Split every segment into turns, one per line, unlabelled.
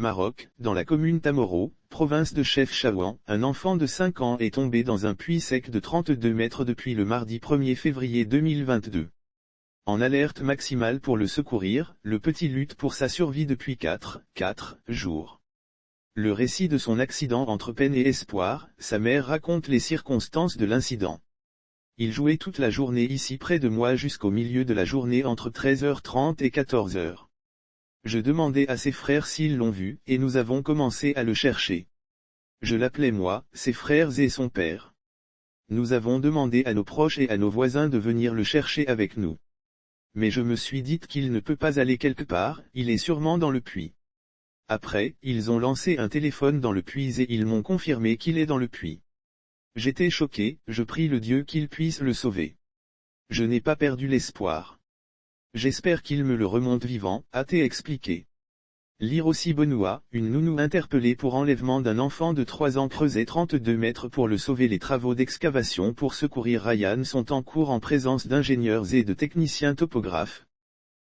Maroc, dans la commune Tamoro, province de Chefchaouen, un enfant de 5 ans est tombé dans un puits sec de 32 mètres depuis le mardi 1er février 2022. En alerte maximale pour le secourir, le petit lutte pour sa survie depuis 4 jours. Le récit de son accident entre peine et espoir, sa mère raconte les circonstances de l'incident. Il jouait toute la journée ici près de moi jusqu'au milieu de la journée entre 13h30 et 14h. Je demandais à ses frères s'ils l'ont vu, et nous avons commencé à le chercher. Je l'appelais moi, ses frères et son père. Nous avons demandé à nos proches et à nos voisins de venir le chercher avec nous. Mais je me suis dit qu'il ne peut pas aller quelque part, il est sûrement dans le puits. Après, ils ont lancé un téléphone dans le puits et ils m'ont confirmé qu'il est dans le puits. J'étais choqué, je prie le Dieu qu'il puisse le sauver. Je n'ai pas perdu l'espoir. J'espère qu'il me le remonte vivant, a-t-il expliqué. Lire aussi Benoît, une nounou interpellée pour enlèvement d'un enfant de 3 ans creusait 32 mètres pour le sauver. Les travaux d'excavation pour secourir Ryan sont en cours en présence d'ingénieurs et de techniciens topographes.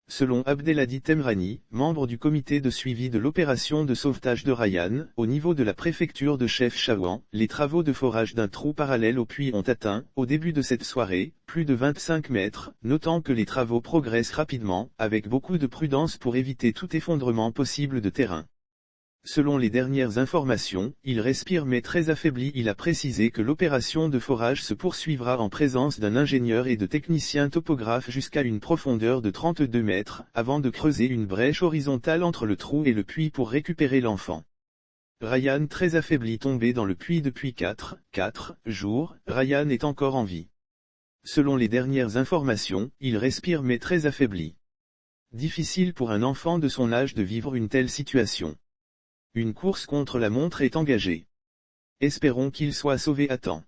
Selon Abdelhadi Temrani, membre du comité de suivi de l'opération de sauvetage de Ryan, au niveau de la préfecture de Chefchaouen, les travaux de forage d'un trou parallèle au puits ont atteint, au début de cette soirée, plus de 25 mètres, notant que les travaux progressent rapidement, avec beaucoup de prudence pour éviter tout effondrement possible de terrain. Selon les dernières informations, il respire mais très affaibli. Il a précisé que l'opération de forage se poursuivra en présence d'un ingénieur et de techniciens topographes jusqu'à une profondeur de 32 mètres, avant de creuser une brèche horizontale entre le trou et le puits pour récupérer l'enfant. Ryan très affaibli tombé dans le puits depuis 4 jours, Ryan est encore en vie. Selon les dernières informations, il respire mais très affaibli. Difficile pour un enfant de son âge de vivre une telle situation. Une course contre la montre est engagée. Espérons qu'il soit sauvé à temps.